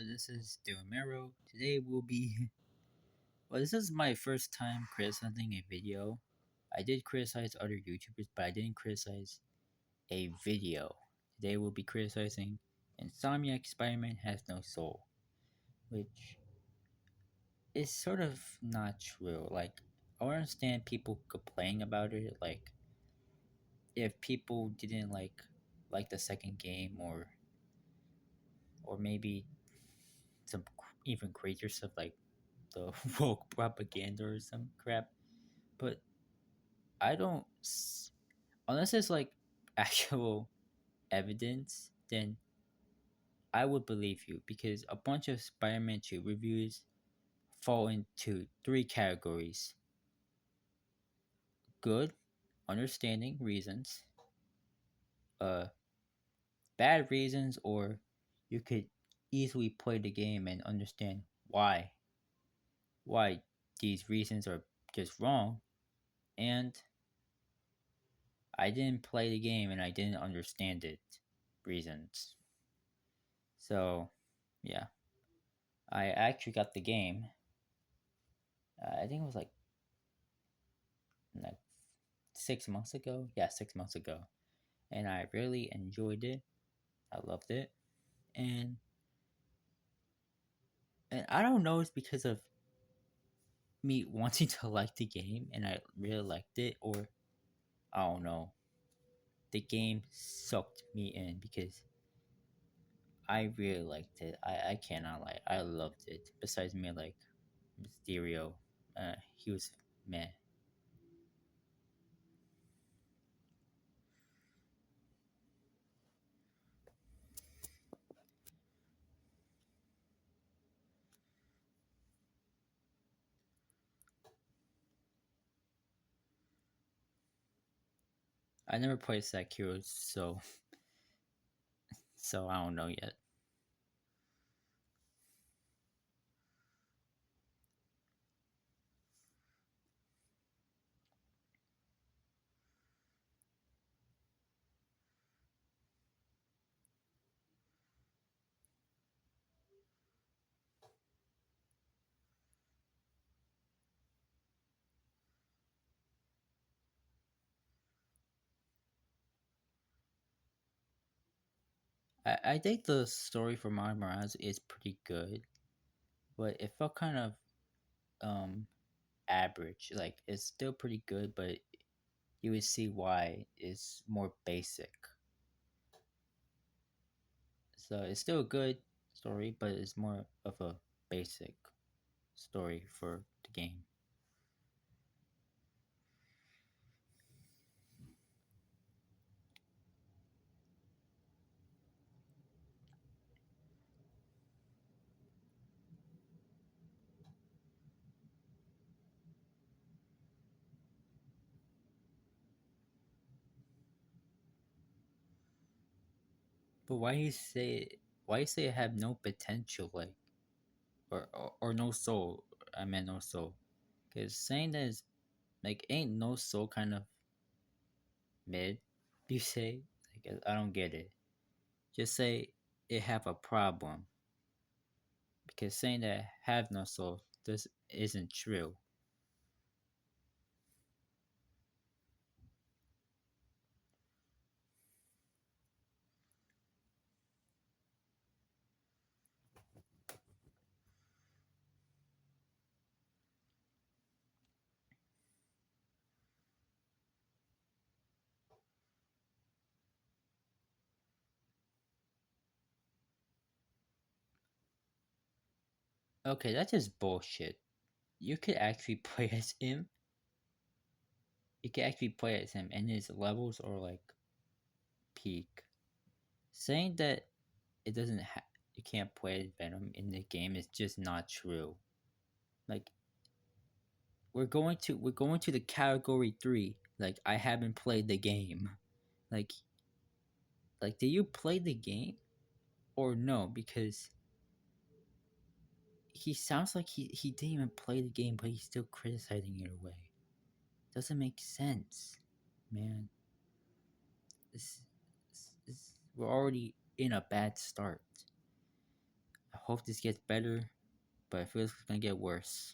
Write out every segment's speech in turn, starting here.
This is Dumero. Today will be. Well, this is my first time criticizing a video. I did criticize other YouTubers, but I didn't criticize a video. Today we'll be criticizing Insomniac Spider-Man Has No Soul, which is sort of not true. Like, I understand people complaining about it. Like, if people didn't like the second game, or maybe some even crazier stuff like the woke propaganda or some crap. But I don't, unless it's like actual evidence, then I would believe you because a bunch of Spider-Man 2 reviews fall into three categories: good, understanding reasons, uh, bad reasons, or you could easily play the game and understand why these reasons are just wrong, and I didn't play the game and I didn't understand it reasons. So, yeah, I actually got the game. I think it was like 6 months ago. Yeah, 6 months ago, and I really enjoyed it. I loved it, and I don't know it's because of me wanting to like the game and I really liked it, or I don't know. The game sucked me in because I really liked it. I cannot lie. I loved it. Besides me, like Mysterio, he was meh. I never played Sekiro, so I don't know yet. I think the story for Miles Morales is pretty good, but it felt kind of um average. Like it's still pretty good, but you would see why it's more basic. So it's still a good story, but it's more of a basic story for the game. But why you say it have no potential, like or no soul? I meant no soul, because saying that is like ain't no soul kind of mid. You say like I don't get it. Just say it have a problem, because saying that have no soul this isn't true. Okay, that's just bullshit. You could actually play as him. You can actually play as him, and his levels are like peak. Saying that it doesn't you can't play as Venom in the game is just not true. Like we're going to the category 3. Like I haven't played the game. Like did you play the game or no? Because he sounds like he didn't even play the game, but he's still criticizing it away. Doesn't make sense, man. We're already in a bad start. hope this gets better, but it feels like it's gonna get worse.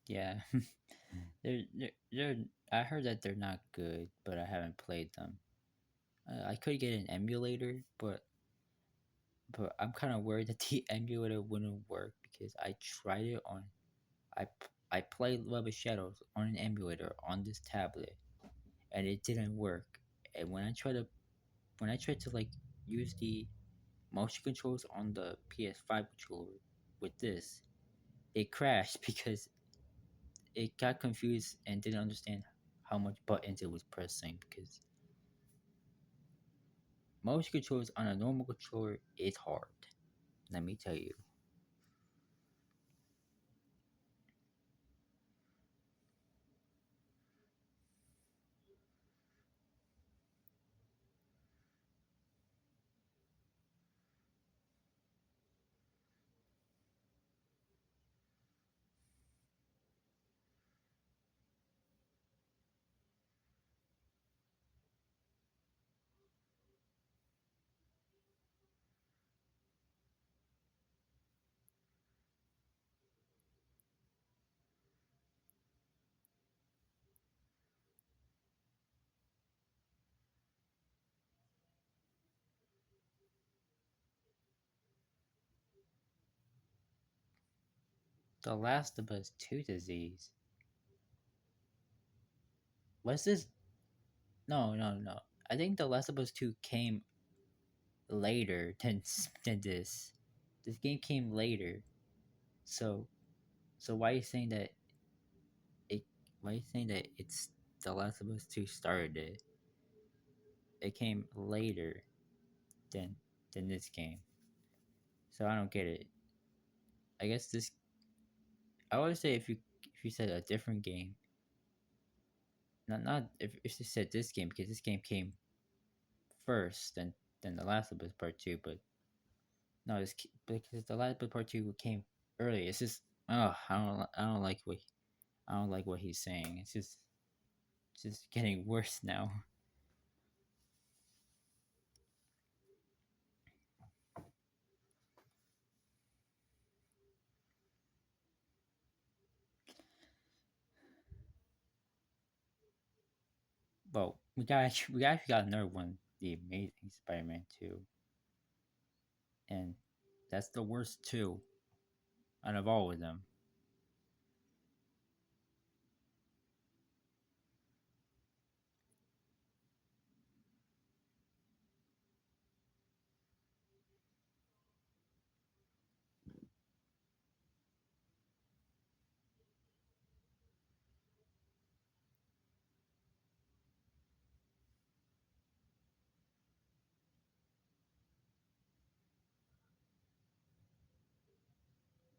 Yeah, they're. I heard that they're not good, but I haven't played them. I could get an emulator, but I'm kind of worried that the emulator wouldn't work because I tried it on. I played Love of Shadows on an emulator on this tablet, and it didn't work. And when I tried to like use the motion controls on the PS5 controller with this, it crashed because it got confused and didn't understand how much buttons it was pressing because motion controls on a normal controller is hard. Let me tell you. The Last of Us 2 disease. Was this? No, no, no. I think The Last of Us 2 came later than this. This game came later. So so why are you saying that it why are you saying that it's The Last of Us 2 started it? It came later than this game. So I don't get it. I guess this I would say if you said a different game, not if you said this game because this game came first than The Last of Us Part 2, but no, because The Last of Us Part 2 came early. It's just oh, I don't like what he's saying. It's just getting worse now. Well, we actually got another one, the Amazing Spider-Man 2, and that's the worst two out of all of them.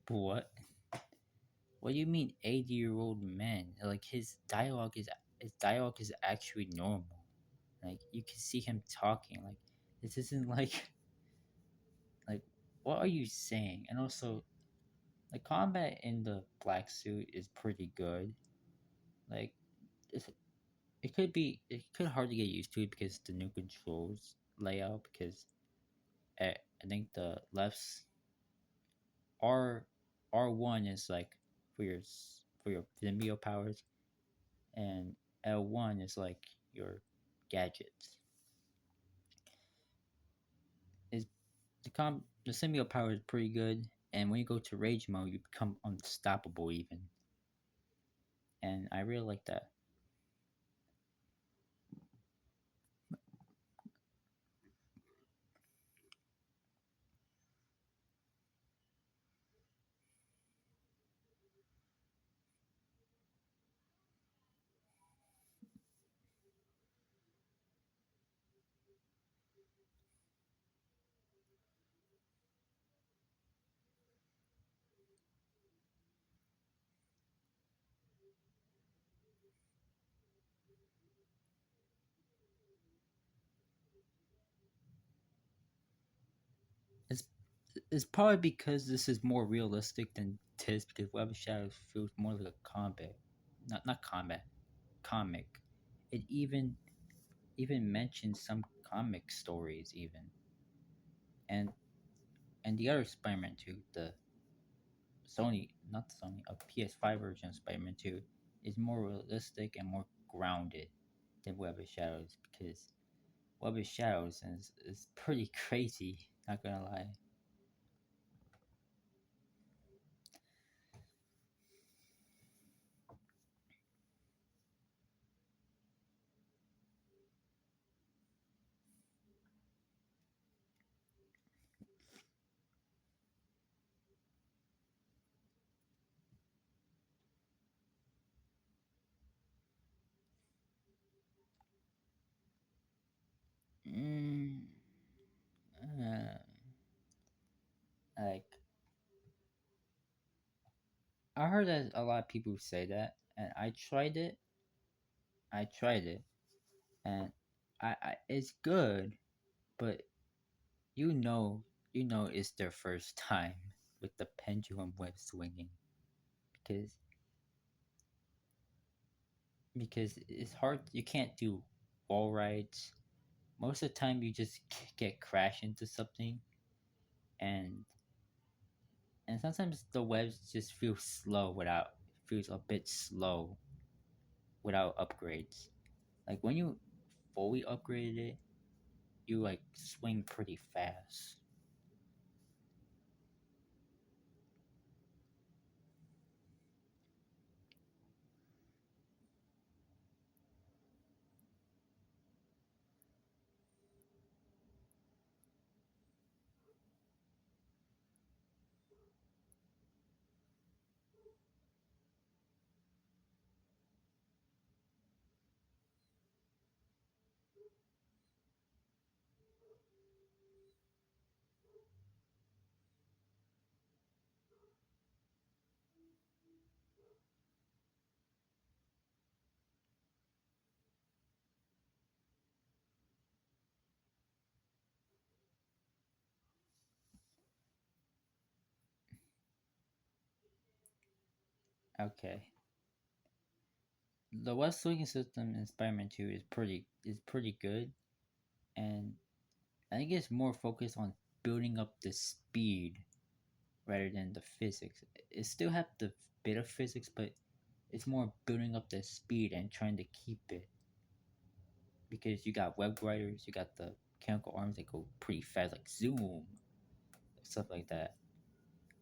But what? What do you mean 80-year-old man? Like his dialogue is actually normal. Like you can see him talking. Like this isn't like what are you saying? And also the combat in the black suit is pretty good. Like it's, it could hardly get used to it because the new controls layout because I think the left's R R1 is like for for your symbiote powers, and L1 is like your gadgets. Is the symbiote power is pretty good, and when you go to rage mode, you become unstoppable even, and I really like that. It's probably because this is more realistic than this. Because Web of Shadows feels more like a combat, not combat, comic. It even mentions some comic stories even, and the other Spider-Man 2, the Sony, not the Sony, a PS5 version of Spider-Man 2 is more realistic and more grounded than Web of Shadows because Web of Shadows is pretty crazy. Not gonna lie. Mm, uh, like I heard that a lot of people say that, and I tried it. I tried it, and it's good, but you know, it's their first time with the pendulum web swinging because it's hard. You can't do wall rides. Most of the time, you just get crash into something, and sometimes the webs just feel slow without feels a bit slow without upgrades. Like when you fully upgraded it, you like swing pretty fast. Okay, the web swinging system in Spider-Man 2 is pretty good, and I think it's more focused on building up the speed rather than the physics. It still have the bit of physics, but it's more building up the speed and trying to keep it because you got web gliders, you got the mechanical arms that go pretty fast, like zoom, stuff like that.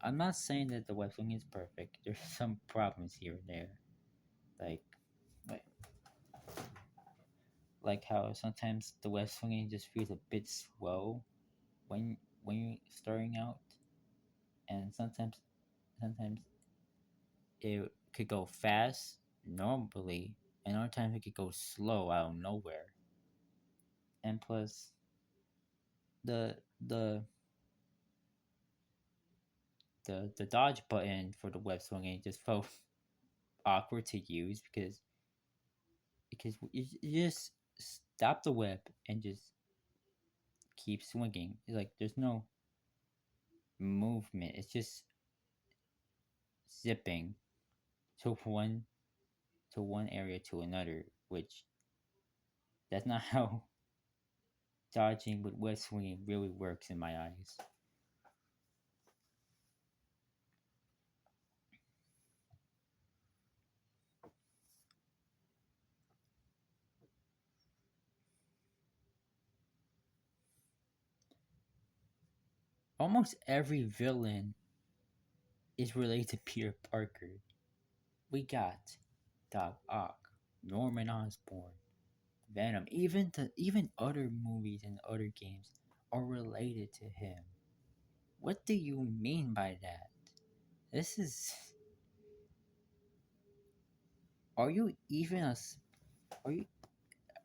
I'm not saying that the web swinging is perfect. There's some problems here and there, like like how sometimes the web swinging just feels a bit slow when you're starting out, and sometimes it could go fast normally, and other times it could go slow out of nowhere. And plus, the the the dodge button for the web swinging just felt awkward to use because you just stop the web and just keep swinging. Like there's no movement. It's just zipping to one area to another, which that's not how dodging with web swinging really works in my eyes. Almost every villain is related to Peter Parker. We got Doc Ock, Norman Osborn, Venom, even other movies and other games are related to him. What do you mean by that? This is are you even are you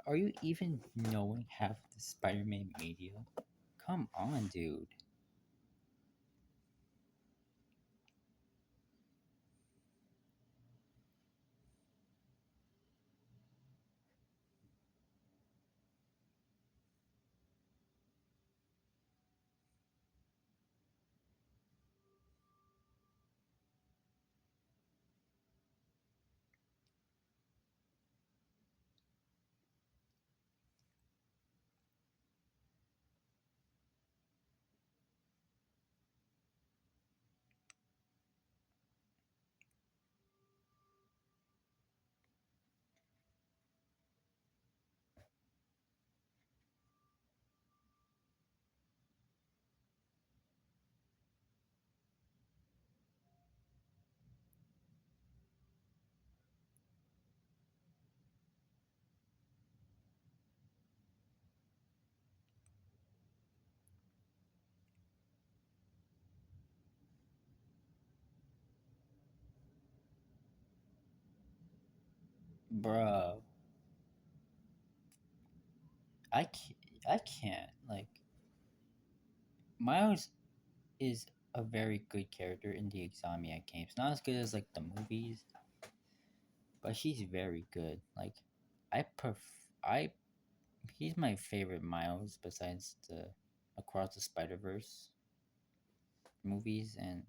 are you even knowing half the Spider-Man media? Come on, dude. Bruh, I can't, I can't. Like, Miles is a very good character in the Examiac games. Not as good as like the movies, but he's very good. Like, I he's my favorite Miles besides the Across the Spider Verse movies, and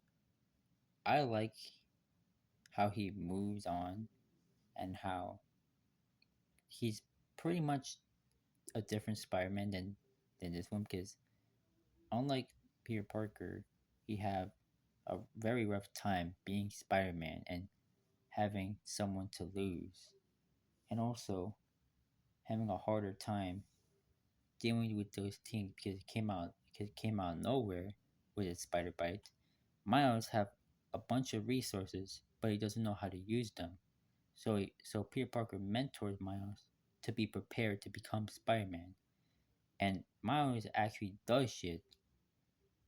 I like how he moves on and how he's pretty much a different Spider-Man than this one because unlike Peter Parker, he have a very rough time being Spider-Man and having someone to lose, and also having a harder time dealing with those things because it came out of nowhere with its spider bite. Miles have a bunch of resources, but he doesn't know how to use them. So Peter Parker mentors Miles to be prepared to become Spider-Man, and Miles actually does shit.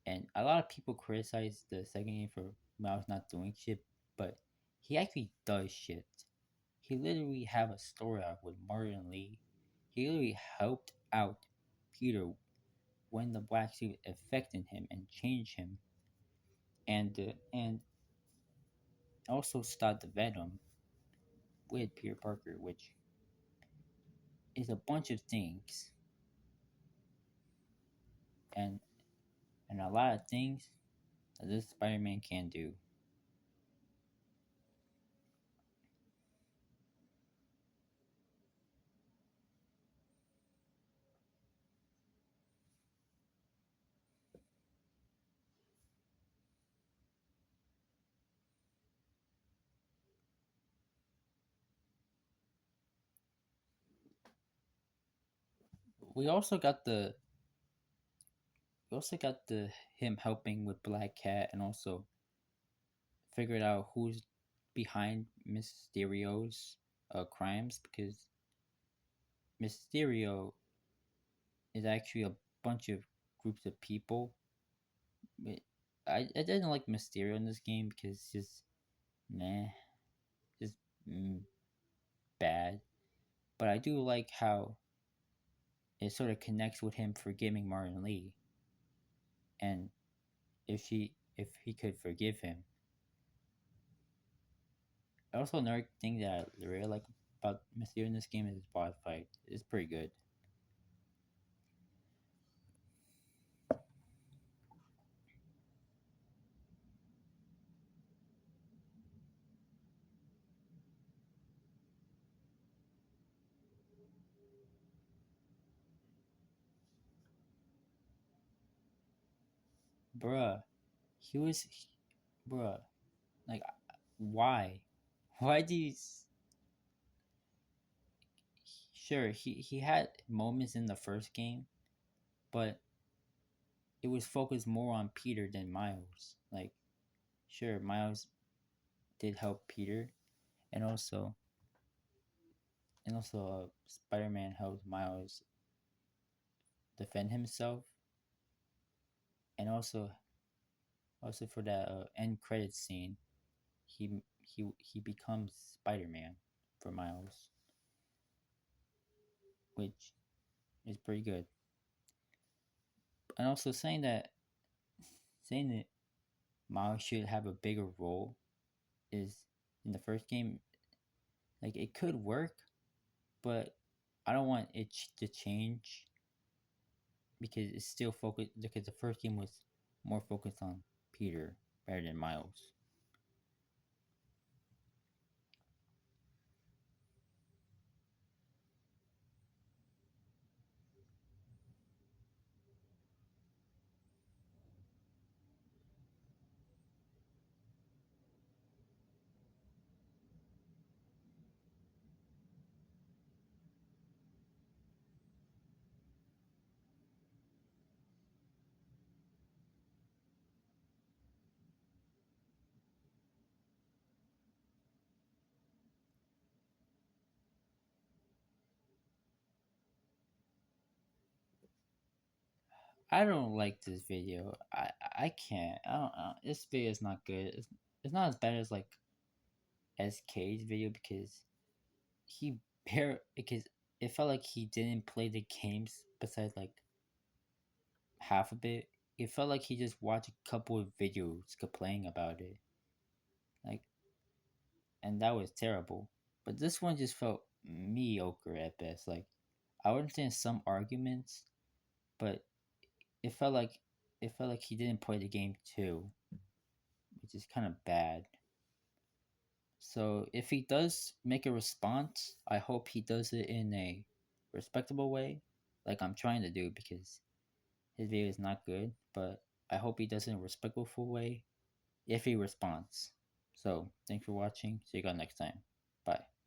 And a lot of people criticize the second game for Miles not doing shit, but he actually does shit. He literally have a story arc with Martin Lee. He literally helped out Peter when the black suit affected him and changed him, and also stopped the Venom with Peter Parker, which is a bunch of things and and a lot of things that this Spider-Man can do. We also got the we also got the him helping with Black Cat and also figured out who's behind Mysterio's crimes because Mysterio is actually a bunch of groups of people. But I didn't like Mysterio in this game because it's just meh, just mm, bad. But I do like how it sort of connects with him forgiving Martin Lee, and if he could forgive him. Also, another thing that I really like about Mysterio in this game is his boss fight. It's pretty good. Bruh, he was, bruh, like, why? Why do you. Sure, he had moments in the first game, but it was focused more on Peter than Miles. Like, sure, Miles did help Peter, and also Spider-Man helped Miles defend himself, and also for that end credit scene, he becomes Spider-Man for Miles, which is pretty good. And also saying that Miles should have a bigger role is in the first game. Like it could work, but I don't want it to change because it's still focused. Because the first game was more focused on Peter rather than Miles. I don't like this video. I can't. I don't. This video is not good. It's not as bad as like SK's video because he because it felt like he didn't play the games besides like half of it. It felt like he just watched a couple of videos complaining about it, like, and that was terrible. But this one just felt mediocre at best. Like, I would understand some arguments, but it felt like he didn't play the game too, which is kind of bad. So if he does make a response, I hope he does it in a respectable way, like I'm trying to do because his video is not good. But I hope he does it in a respectful way if he responds. So thanks for watching. See you guys next time. Bye.